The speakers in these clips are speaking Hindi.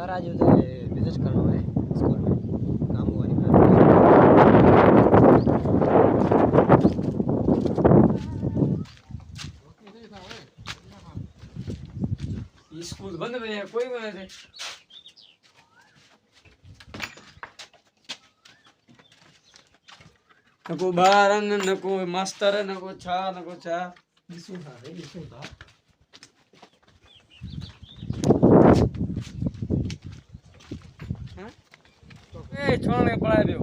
मारा जो तो विजिट करना है स्कूल में काम हुआ नहीं स्कूल बंद नहीं है कोई बने थे नको बारन नको मास्टर नको छा दिसू था हां ए छोड़ के पढ़ाई दियो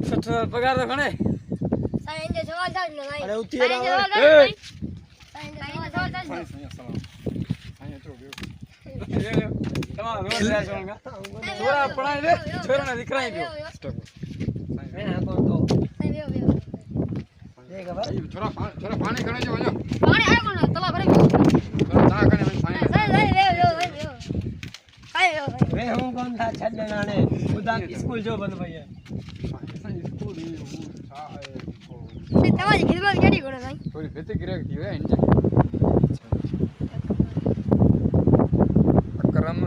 60 पगार तो खणे साईं जो सवाल था ना अरे उठी रहा साईं जो सवाल था साईं तो गयो तमाम रोज ले छोड़गा छोरा पढ़ाई दे छोरा ने दिखराई दियो मैं ना कौन तो साईं वेव देख भाई छोरा पानी खणे जो वञो पानी आयो कोन तला भरे छोरा ता खणे वञ पानी साईं वेव वे हूं कौन था छड नाने खुदा स्कूल जो बंद भई है स्कूल ही छा है तवाजी खिदमत केडी कोन साईं थोड़ी भेते गिरक थी वे इंजे अकरम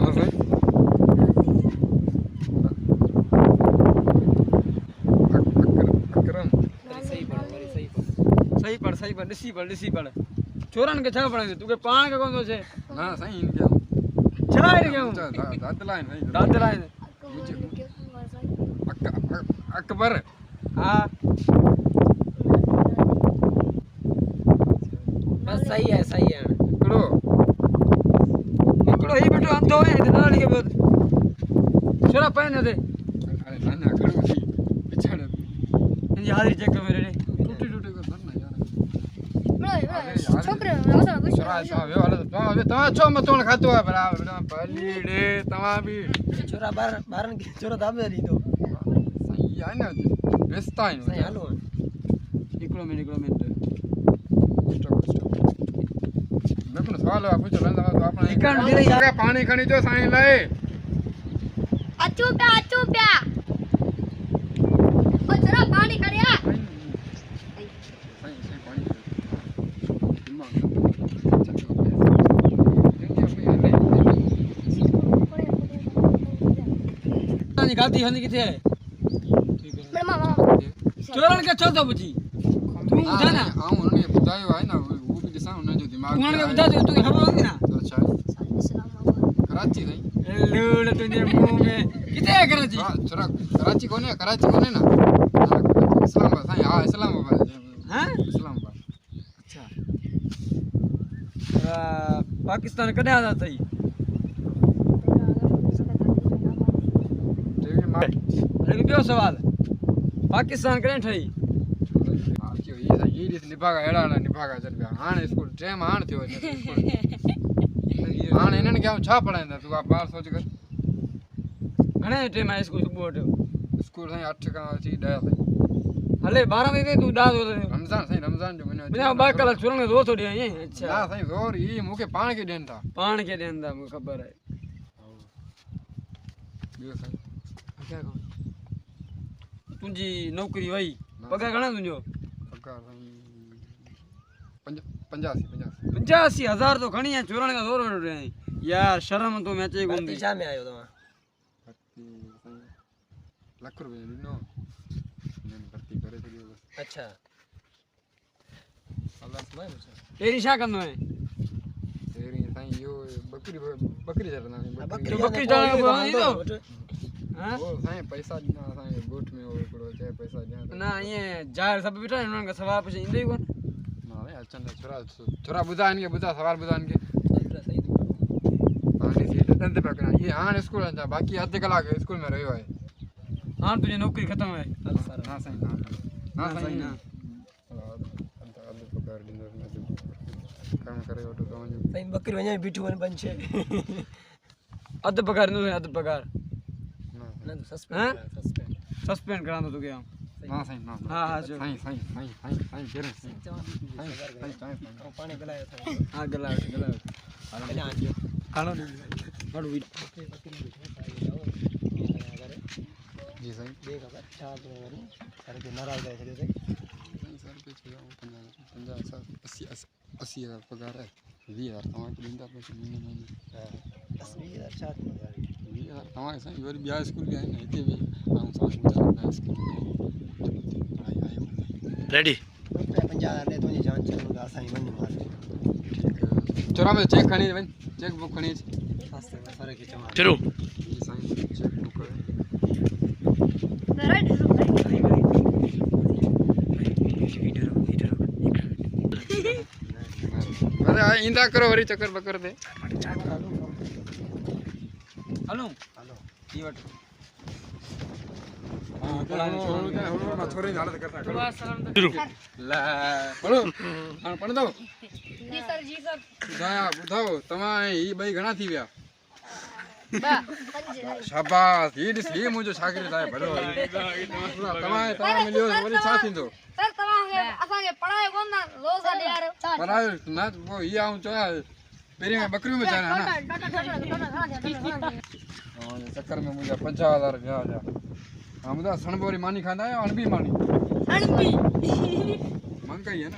हां भाई अकरम सही पढ़ ॾिसी पढ़ छोरन के छा पढ़ाई तू के पाण के कोन तो छे ना सही इनके छाई रे क्यों दांत लाइन भाई दांत लाइन अकबर हां बस सही है कड़ो निकलो ही बेटो अंधो है नाली के बाद छोरा पहने दे अरे ना खड़ो थी पिछड़ इन हाजिरी चेक मेरे ने टूटी को धर ना यार छोकरे वसा बुश छोरा छा वे वाला तमा छो मत तोण खातो है बराबर पलीड़े तमा भी छोरा बारन के छोरा दाम दे दो सही है ना बेस्ता है सही हालो निकलो में मैं को सवाल पूछ लो तो अपना इकन दे यार पानी खणी जो साईं लाए अचू प्या ओ जरा पानी खड़िया सही पानी दिमाग नहीं गाती हंदी किथे है मेरे मामा चोरन के छो तो बुझी तू बुझा ना हां उन्होंने बतायो है ना वो भी दिसा उन्होंने जो दिमाग उन्होंने के बुझा दे तू खबर होगी ना अच्छा कराची नहीं लूड़ तुझे मुंह में किथे है कराची छोरा कराची कोने ना इस्लामाबाद साईं हां इस्लामाबाद हां इस्लामाबाद अच्छा पाकिस्तान कदे आजा थई टीवी मार लेकिन बियो सवाल पाकिस्तान कदे ठई आजो ये रीत निभागा एड़ा निभागा चल गया हां स्कूल टाइम हां थियो हां इनन क्या छा पढ़ाइंदा तू आप बाहर सोच कर घणे टाइम है स्कूल सुबह उठो स्कूल साईं 8 का 10 ताईं हले 12 बजे तू डाल दो रमजान साईं रमजान जो महीनो बिना बा कलाक छोरन के दोस्त होडी है अच्छा ना साईं जोर ई मुके पाण के देन था पाण के देंदा मुझे खबर है बियो साईं क्या कहूं तुंजी नौकरी वही पगार घणा तुंजो पगार साईं 85 85,000 तो घणी है चोरन का जोर रहे यार शर्म तो मैं चे गुंदी दिशा में आयो तो लाख रुपए दिनो ने भर्ती करे छो बस अच्छा अल्लाह तेरी शा कंदो है तेरी साईं यो बकरी चरना तो बकरी चाले को नहीं तो हां वो साईं पैसा दिना साईं गोठ में और करो चाहे पैसा दिया ना ये जाहिर सब बिठा उनका सवाल पूछे इंदे कोन ना भाई अचन छोरा बुधा इनके बुधा सवाल बुधा इनके सही तो पानी से दंत पे करना ये हां स्कूल जा बाकी आधे कलाक स्कूल में रहो है हां तुझे नौकरी खत्म है ना साईं ना साईं ना आधे पगार दिनो काम करे तो वञो सही बकरी वने बिठू वन पंछे अध पगार नो अध पगार ना तो हाँ? सस्पेंड सस्पेंड करा दो तू क्या ना साईं ना हां जो साईं केरे साईं पानी गलायो था हां गला पहले आजो खानो बड़ वी जी साईं देख अब अच्छा तो सर के नाराज है थे सर पे 50 80 का पगार है 20,000 तव्हांखे ॾींदा पैसे महीने महीने हाँ 10-20,000 छा थींदो आहे? 20,000 तव्हांखे साईं वरी ॿिया स्कूल बि आहिनि हिते बि ऐं तव्हांखे ॿुधायो ॿिया स्कूल बि आहिनि पढ़ाई आहे रेडी 50,000 दे तुंहिंजी जान चलूं था असां वञूं मारे चोरा में चेक खणी वञ चेक बुक खणी अच रास्ते में फर्क ही चवां चलो ही साईं चेक बुक करे राइट अरे ईंदा करो वरी चक्कर बकर दे हलो हेलो ये वठ मां छोरे जी हालत करता शुरू ला पढ़ो हाणे पढ़ंदो जी सर ॿुधायो तव्हां ऐं ही ॿई घणा थी विया बा शाबाश ही ॾिस ही मुंहिंजो शागिर्द आहे भलो तव्हां मिलियो वरी छा थींदो सर तव्हांखे असांखे पढ़ायो कोन था रोज़ ॾियारो पढ़ायो न पोइ हीअ आऊं चवां पहिरीं में बकरियूं में चाहियां न चक्कर में मुंहिंजा 50,000 विया हुआ हा ॿुधायो सणिबो वरी मानी खाईंदा आहियो अणबी मानी अणबी महंगाई आहे न